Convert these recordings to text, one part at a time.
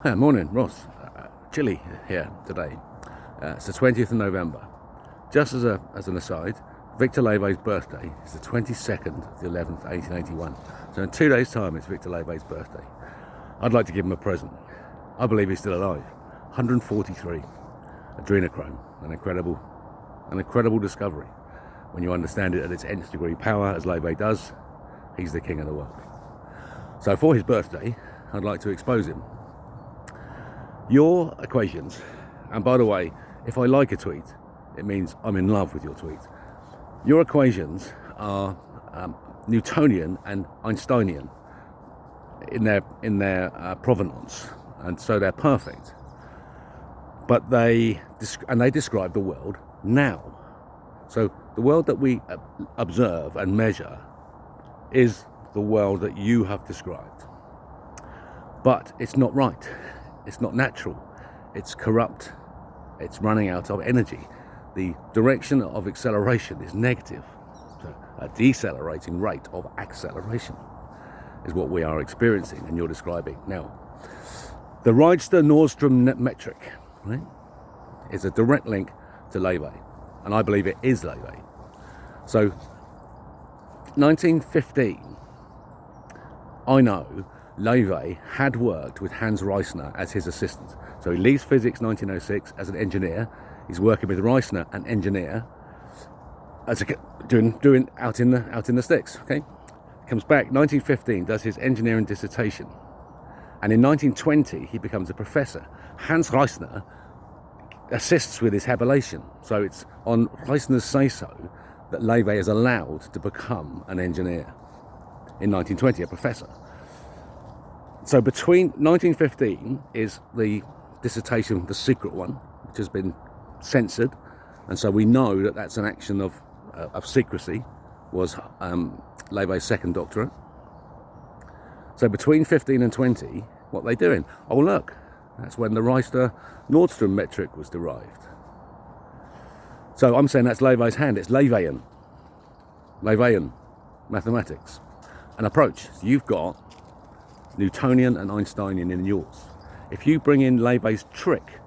Hi, morning, Ross. Chilly here today. It's the 20th of November. Just as an aside, Victor Lewe's birthday is the 22nd of the 11th, 1881. So in 2 days' time, it's Victor Lewe's birthday. I'd like to give him a present. I believe he's still alive. 143. Adrenochrome. An incredible discovery. When you understand it at its nth degree power, as Lewe does, he's the king of the world. So for his birthday, I'd like to expose him. Your equations, and by the way, if I like a tweet, it means I'm in love with your tweet. Your equations are Newtonian and Einsteinian in their provenance, and so they're perfect. But they describe the world now. So the world that we observe and measure is the world that you have described. But it's not right. It's not natural. It's corrupt. It's running out of energy. The direction of acceleration is negative. So a decelerating rate of acceleration is what we are experiencing and you're describing. Now, the Richter-Nordstrom metric, right, is a direct link to Lewe, and I believe it is Lewe. So, 1915, I know Lewe had worked with Hans Reissner as his assistant. So he leaves physics 1906 as an engineer. He's working with Reissner, an engineer, as doing out in the sticks. Okay, comes back 1915, does his engineering dissertation, and in 1920 he becomes a professor. Hans Reissner assists with his habilitation, so it's on Reissner's say-so that Lewe is allowed to become an engineer. In 1920, a professor. So between 1915 is the dissertation, the secret one, which has been censored, and so we know that that's an action of secrecy, was Lewe's second doctorate. So between 15 and 20, what are they doing? Oh look, that's when the Richter-Nordstrom metric was derived. So I'm saying that's Lewe's hand, it's Lewean mathematics, an approach. So you've got Newtonian and Einsteinian in yours. If you bring in Lewe's trick,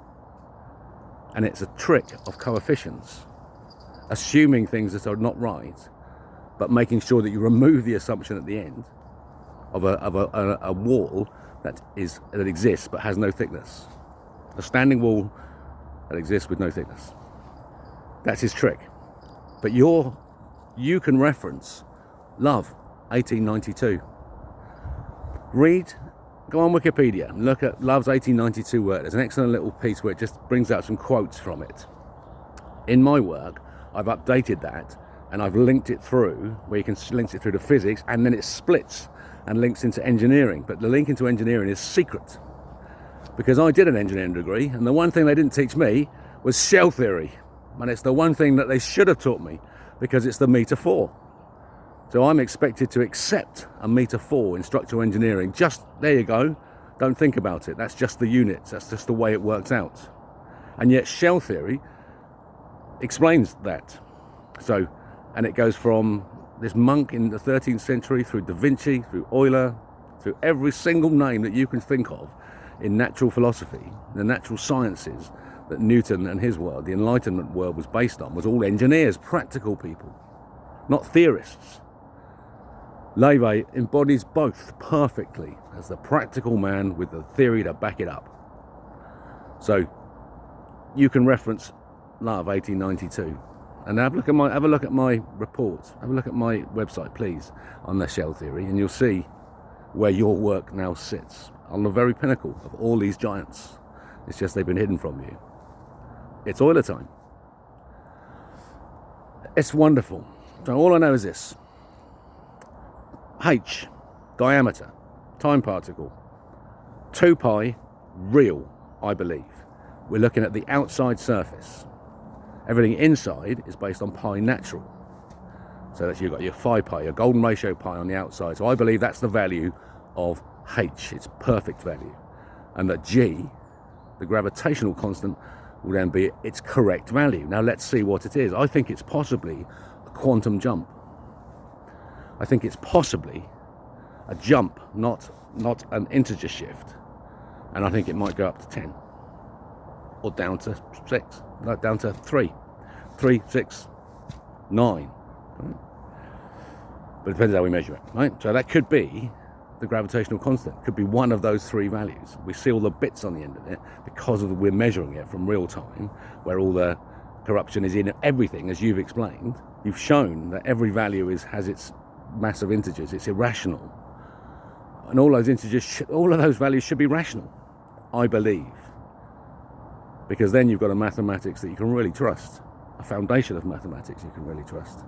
and it's a trick of coefficients, assuming things that are not right, but making sure that you remove the assumption at the end of a wall that exists but has no thickness, a standing wall that exists with no thickness. That's his trick. But you can reference Love, 1892. Go on Wikipedia and look at Love's 1892 work. There's an excellent little piece where it just brings out some quotes from it. In my work, I've updated that and I've linked it through, where you can link it through to physics, and then it splits and links into engineering. But the link into engineering is secret, because I did an engineering degree, and the one thing they didn't teach me was shell theory. And it's the one thing that they should have taught me, because it's the meter 4. So I'm expected to accept a meter 4 in structural engineering. Just, there you go. Don't think about it. That's just the units. That's just the way it works out. And yet shell theory explains that. So, and it goes from this monk in the 13th century through Da Vinci, through Euler, through every single name that you can think of in natural philosophy, the natural sciences that Newton and his world, the Enlightenment world, was based on, was all engineers, practical people, not theorists. Lewe embodies both perfectly as the practical man with the theory to back it up. So you can reference Love 1892 and have a look at my reports, have a look at my website, please, on the shell theory, and you'll see where your work now sits, on the very pinnacle of all these giants. It's just they've been hidden from you. It's Euler time. It's wonderful. So all I know is this: H, diameter, time particle, 2 pi, real, I believe. We're looking at the outside surface. Everything inside is based on pi natural. So that's, you've got your phi pi, your golden ratio pi on the outside. So I believe that's the value of H, its perfect value. And that G, the gravitational constant, will then be its correct value. Now let's see what it is. I think it's possibly a quantum jump. I think it's possibly a jump, not an integer shift. And I think it might go up to 10 or down to 6, no, down to 3, 6, 9. Right? But it depends how we measure it, right? So that could be the gravitational constant, could be one of those 3 values. We see all the bits on the end of it because we're measuring it from real time, where all the corruption is in everything, as you've explained. You've shown that every value has its massive integers. It's irrational, and all those integers, all of those values should be rational, I believe, because then you've got a mathematics that you can really trust, a foundation of mathematics you can really trust,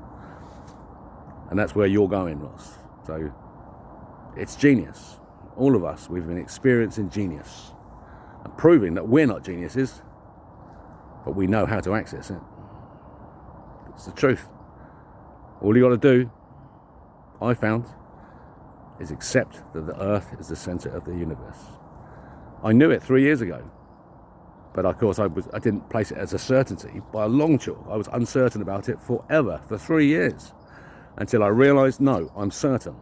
and that's where you're going, Ross. So it's genius. All of us, we've been experiencing genius and proving that we're not geniuses, but we know how to access it. It's the truth. All you got to do, I found, is accept that the Earth is the center of the universe. I knew it 3 years ago, but of course I didn't place it as a certainty by a long chalk. I was uncertain about it forever, for 3 years, until I realized, no, I'm certain.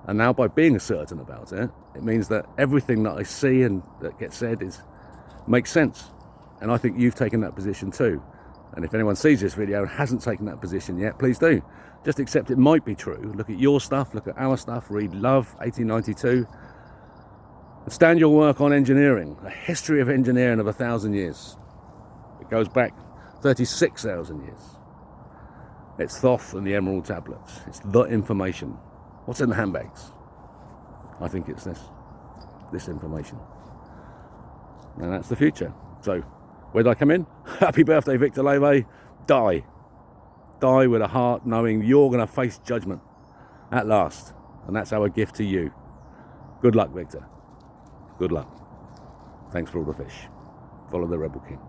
And now by being certain about it, it means that everything that I see and that gets said makes sense. And I think you've taken that position too. And if anyone sees this video and hasn't taken that position yet, please do. Just accept it might be true. Look at your stuff, look at our stuff, read Love, 1892. And stand your work on engineering, a history of engineering of 1,000 years. It goes back 36,000 years. It's Thoth and the Emerald Tablets. It's the information. What's in the handbags? I think it's this information. And that's the future. So, where did I come in? Happy birthday, Victor Lewe. Die with a heart knowing you're going to face judgment at last. And that's our gift to you. Good luck, Victor. Good luck. Thanks for all the fish. Follow the Rebel King.